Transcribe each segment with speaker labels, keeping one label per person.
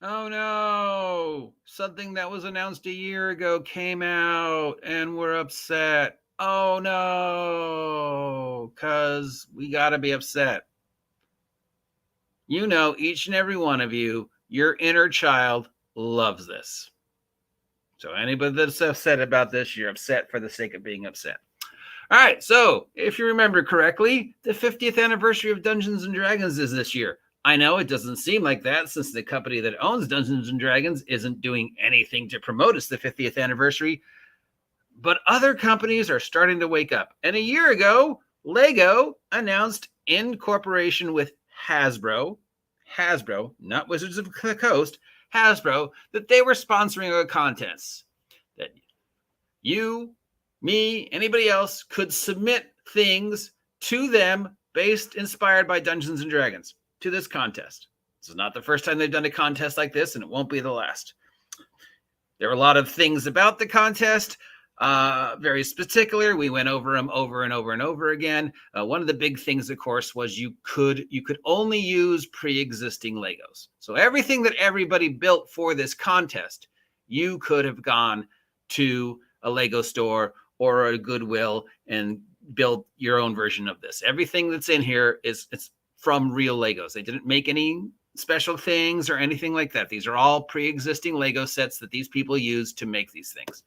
Speaker 1: Oh no, something that was announced a year ago came out and we're upset. Oh no, because we got to be upset. You know, each and every one of you, your inner child loves this. So anybody that's upset about this, you're upset for the sake of being upset. All right, so if you remember correctly, the 50th anniversary of Dungeons and Dragons is this year. I know it doesn't seem like that since the company that owns Dungeons and Dragons isn't doing anything to promote its the 50th anniversary, but other companies are starting to wake up. And a year ago, LEGGO announced in cooperation with Hasbro, not Wizards of the Coast, Hasbro, that they were sponsoring a contest that you, me, anybody else could submit things to them inspired by Dungeons and Dragons to this contest. This is not the first time they've done a contest like this, and it won't be the last. There are a lot of things about the contest, very particular. We went over them over and over and over again. One of the big things, of course, was you could only use pre-existing Legos. So everything that everybody built for this contest, you could have gone to a Lego store or a Goodwill and build your own version of this. Everything that's in here it's from real Legos. They didn't make any special things or anything like that. These are all pre-existing Lego sets that these people use to make these things.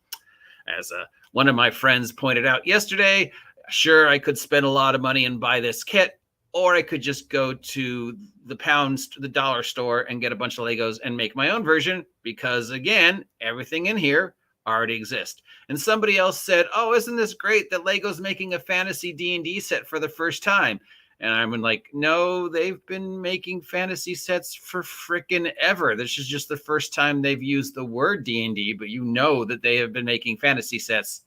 Speaker 1: As one of my friends pointed out yesterday, sure, I could spend a lot of money and buy this kit, or I could just go to the dollar store and get a bunch of Legos and make my own version because, again, everything in here already exists. And somebody else said, oh, isn't this great that Lego's making a fantasy D&D set for the first time? And I'm like, no, they've been making fantasy sets for frickin' ever. This is just the first time they've used the word D&D, but you know that they have been making fantasy sets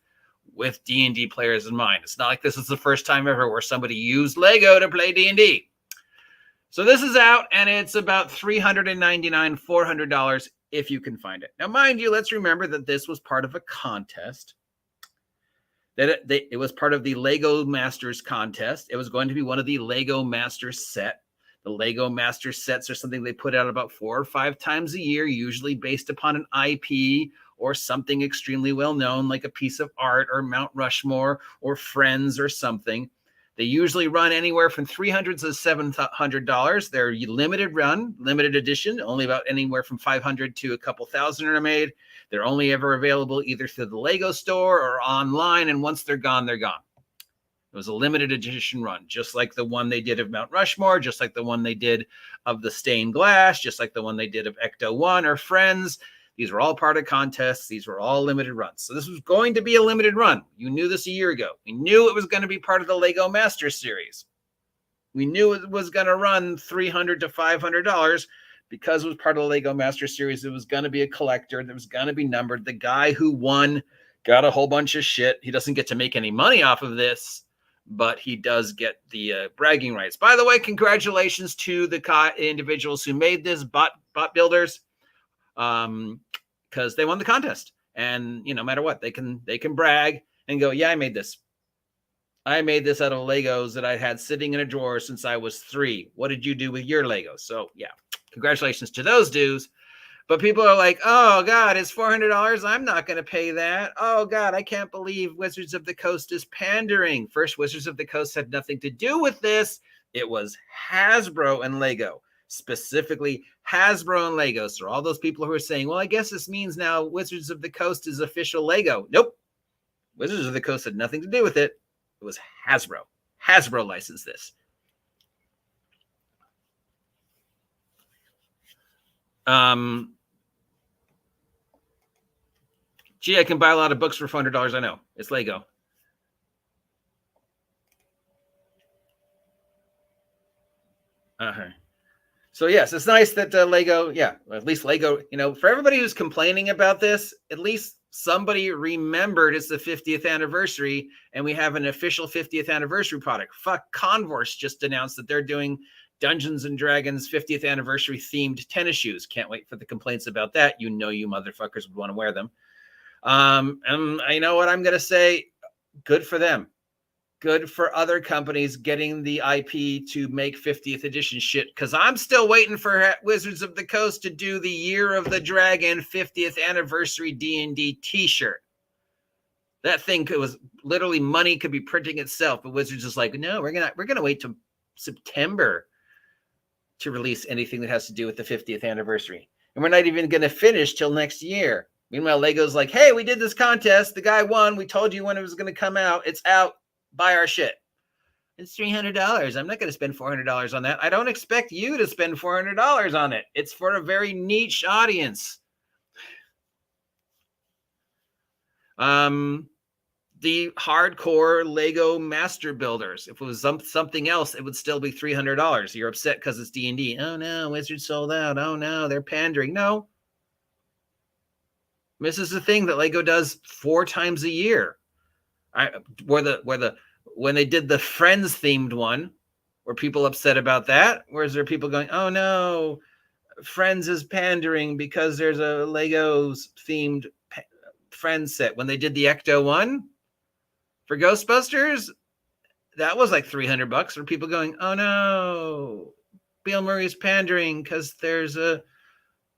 Speaker 1: with D&D players in mind. It's not like this is the first time ever where somebody used Lego to play D&D. So this is out, and it's about $399, $400 if you can find it. Now, mind you, let's remember that this was part of a contest. That it was part of the Lego Masters contest. It was going to be one of the Lego Masters set. The Lego Masters sets are something they put out about 4 or 5 times a year, usually based upon an IP or something extremely well known, like a piece of art or Mount Rushmore or Friends or something. They usually run anywhere from $300 to $700. They're limited run, limited edition, only about anywhere from 500 to a couple thousand are made. They're only ever available either through the Lego store or online, and once they're gone, they're gone. It was a limited edition run, just like the one they did of Mount Rushmore, just like the one they did of the stained glass, just like the one they did of Ecto 1 or Friends. These were all part of contests. These were all limited runs. So this was going to be a limited run. You knew this a year ago. We knew it was going to be part of the Lego Masters series. We knew it was going to run $300 to $500 because it was part of the Lego Masters series. It was going to be a collector. That was going to be numbered. The guy who won got a whole bunch of shit. He doesn't get to make any money off of this, but he does get the bragging rights. By the way, congratulations to the individuals who made this, bot builders. Because they won the contest, and no matter what, they can brag and go, yeah, I made this out of Legos that I had sitting in a drawer since I was 3. What did you do with your Legos? So yeah, congratulations to those dudes. But people are like, oh God, it's $400. I'm not going to pay that. Oh God, I can't believe Wizards of the Coast is pandering. First, Wizards of the Coast had nothing to do with this. It was Hasbro and Lego. Specifically Hasbro and Lego. So all those people who are saying, well, I guess this means now Wizards of the Coast is official Lego. Nope. Wizards of the Coast had nothing to do with it. It was Hasbro. Hasbro licensed this. Gee, I can buy a lot of books for $400. I know. It's Lego. Uh-huh. So yes, it's nice that Lego, at least Lego, for everybody who's complaining about this, at least somebody remembered it's the 50th anniversary and we have an official 50th anniversary product. Fuck, Converse just announced that they're doing Dungeons and Dragons 50th anniversary themed tennis shoes. Can't wait for the complaints about that. You motherfuckers would want to wear them. And I know what I'm going to say. Good for them. Good for other companies getting the IP to make 50th edition shit, because I'm still waiting for Wizards of the Coast to do the Year of the Dragon 50th Anniversary D&D t-shirt. That thing was literally money could be printing itself, but Wizards is like, no, we're gonna wait till September to release anything that has to do with the 50th anniversary, and we're not even gonna finish till next year. Meanwhile, Lego's like, hey, we did this contest, the guy won, we told you when it was gonna come out, it's out, buy our shit. It's $300. I'm not going to spend $400 on that. I don't expect you to spend $400 on it. It's for a very niche audience. The hardcore Lego master builders. If it was something else, it would still be $300. You're upset because it's D&D. Oh no, Wizards sold out. Oh no, they're pandering. No. This is the thing that Lego does 4 times a year. When they did the Friends themed one, were people upset about that? Or is there people going, oh no, Friends is pandering because there's a Legos themed Friends set? When they did the Ecto one for Ghostbusters, that was like $300. For people going, oh no, Bill Murray's pandering because there's a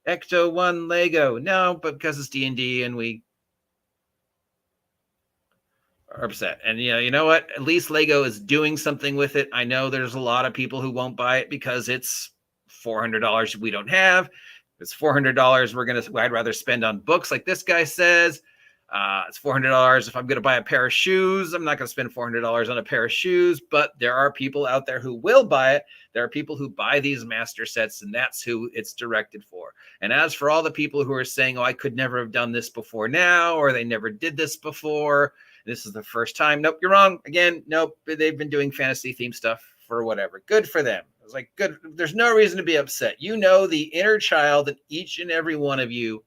Speaker 1: Ecto one Lego. No, but because it's D&D and we are upset. And you know what? At least Lego is doing something with it. I know there's a lot of people who won't buy it because it's $400 we don't have. If it's $400 I'd rather spend on books, like this guy says. It's $400. If I'm going to buy a pair of shoes, I'm not going to spend $400 on a pair of shoes, but there are people out there who will buy it. There are people who buy these master sets, and that's who it's directed for. And as for all the people who are saying, oh, I could never have done this before now, or they never did this before, this is the first time. Nope, you're wrong. Again, nope. They've been doing fantasy themed stuff for whatever. Good for them. I was like, good. There's no reason to be upset. You know, the inner child in each and every one of you,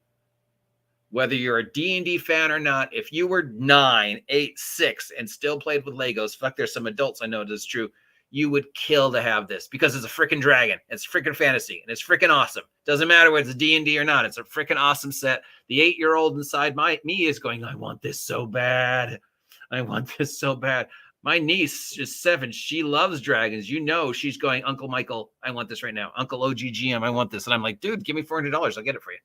Speaker 1: whether you're a D&D fan or not, if you were 9, 8, 6 and still played with Legos, fuck, there's some adults I know it is true, you would kill to have this because it's a freaking dragon. It's freaking fantasy and it's freaking awesome. Doesn't matter whether it's D&D or not. It's a freaking awesome set. The 8-year-old inside me is going, I want this so bad. I want this so bad. My niece is 7. She loves dragons. You know, she's going, Uncle Michael, I want this right now. Uncle OGGM, I want this. And I'm like, dude, give me $400. I'll get it for you.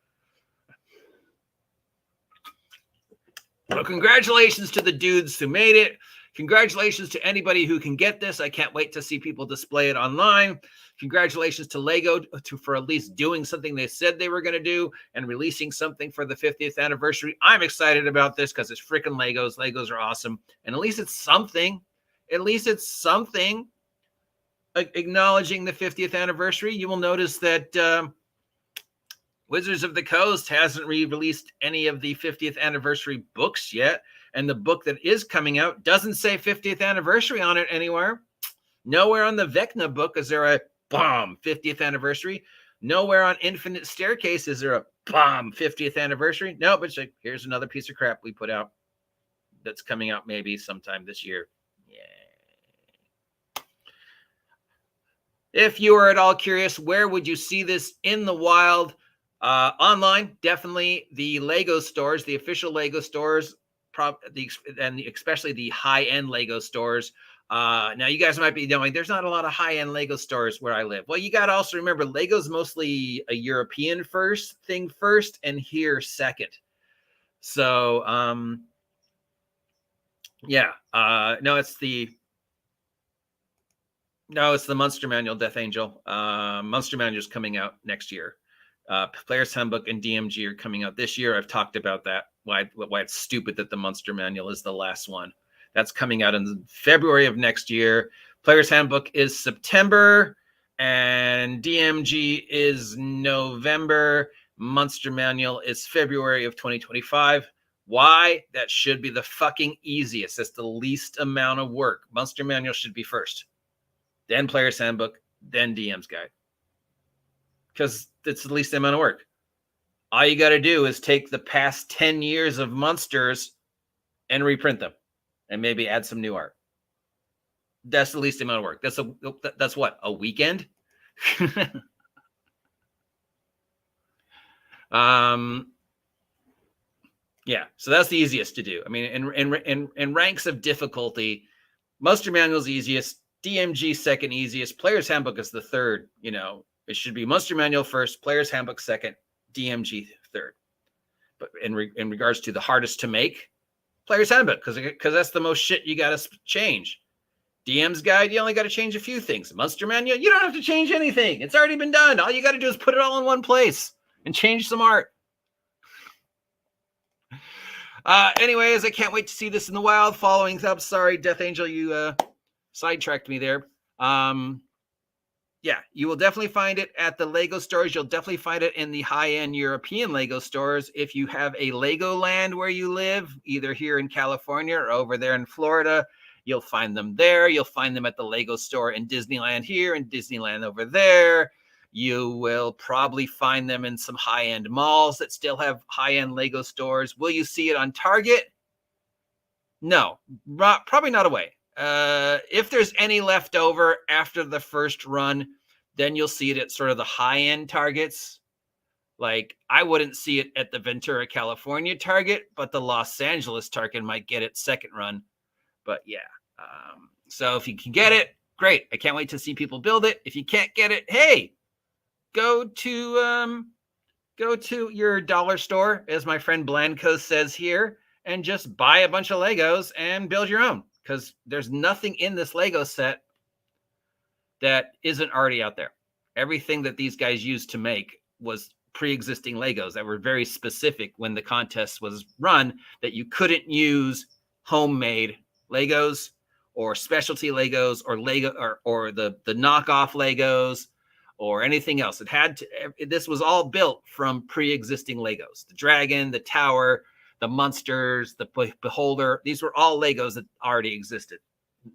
Speaker 1: Well, congratulations to the dudes who made it. Congratulations to anybody who can get this. I can't wait to see people display it online. Congratulations to Lego for at least doing something they said they were going to do and releasing something for the 50th anniversary. I'm excited about this because it's freaking Legos. Legos are awesome. And at least it's something. At least it's something acknowledging the 50th anniversary. You will notice that Wizards of the Coast hasn't re-released any of the 50th anniversary books yet. And the book that is coming out doesn't say 50th anniversary on it anywhere. Nowhere on the Vecna book is there a bomb 50th anniversary. Nowhere on Infinite Staircase is there a bomb 50th anniversary. No, but it's like, here's another piece of crap we put out that's coming out maybe sometime this year. Yay. If you are at all curious, where would you see this in the wild? Online, definitely the Lego stores, the official Lego stores, and especially the high-end Lego stores. Now, you guys might be knowing there's not a lot of high-end Lego stores where I live. Well, you got to also remember Lego's mostly a European thing first, and here second. So, yeah. No, it's the Monster Manual Death Angel. Monster Manual is coming out next year. Player's Handbook and DMG are coming out this year. I've talked about that, why it's stupid that the Monster Manual is the last one. That's coming out in February of next year. Player's Handbook is September, and DMG is November. Monster Manual is February of 2025. Why? That should be the fucking easiest. That's the least amount of work. Monster Manual should be first, then Player's Handbook, then DM's Guide. Because it's the least amount of work. All you got to do is take the past 10 years of monsters and reprint them and maybe add some new art. That's the least amount of work. That's what, a weekend? Yeah, so that's the easiest to do. I mean, in ranks of difficulty, Monster Manual's easiest, DMG second easiest, Player's Handbook is the third. It should be Monster Manual first, Player's Handbook second, DMG third. But in regards to the hardest to make, Player's Handbook, because that's the most shit you got to change. DM's Guide, you only got to change a few things. Monster Manual, you don't have to change anything. It's already been done. All you got to do is put it all in one place and change some art. Anyways, I can't wait to see this in the wild. Following up, sorry, Death Angel, you sidetracked me there. Yeah, you will definitely find it at the LEGO stores. You'll definitely find it in the high-end European LEGO stores. If you have a Legoland where you live, either here in California or over there in Florida, you'll find them there. You'll find them at the LEGO store in Disneyland here and Disneyland over there. You will probably find them in some high-end malls that still have high-end LEGO stores. Will you see it on Target? No, probably not away. If there's any left over after the first run, then you'll see it at sort of the high-end Targets. Like, I wouldn't see it at the Ventura, California Target, but the Los Angeles Target might get it second run. But yeah, so if you can get it, great. I can't wait to see people build it. If you can't get it, hey, go to your dollar store, as my friend Blanco says here, and just buy a bunch of Legos and build your own. Because there's nothing in this Lego set that isn't already out there. Everything that these guys used to make was pre-existing Legos that were very specific when the contest was run, that you couldn't use homemade Legos or specialty Legos or Lego or the knockoff Legos or anything else. This was all built from pre-existing Legos. The dragon, the tower, the monsters, the beholder, these were all Legos that already existed.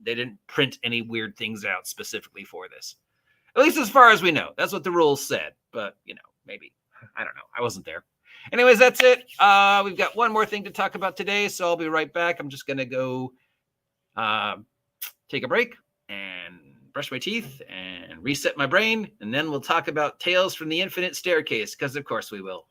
Speaker 1: They didn't print any weird things out specifically for this. At least as far as we know. That's what the rules said. But, maybe. I don't know. I wasn't there. Anyways, that's it. We've got one more thing to talk about today, so I'll be right back. I'm just going to go take a break and brush my teeth and reset my brain, and then we'll talk about Tales from the Infinite Staircase, because of course we will.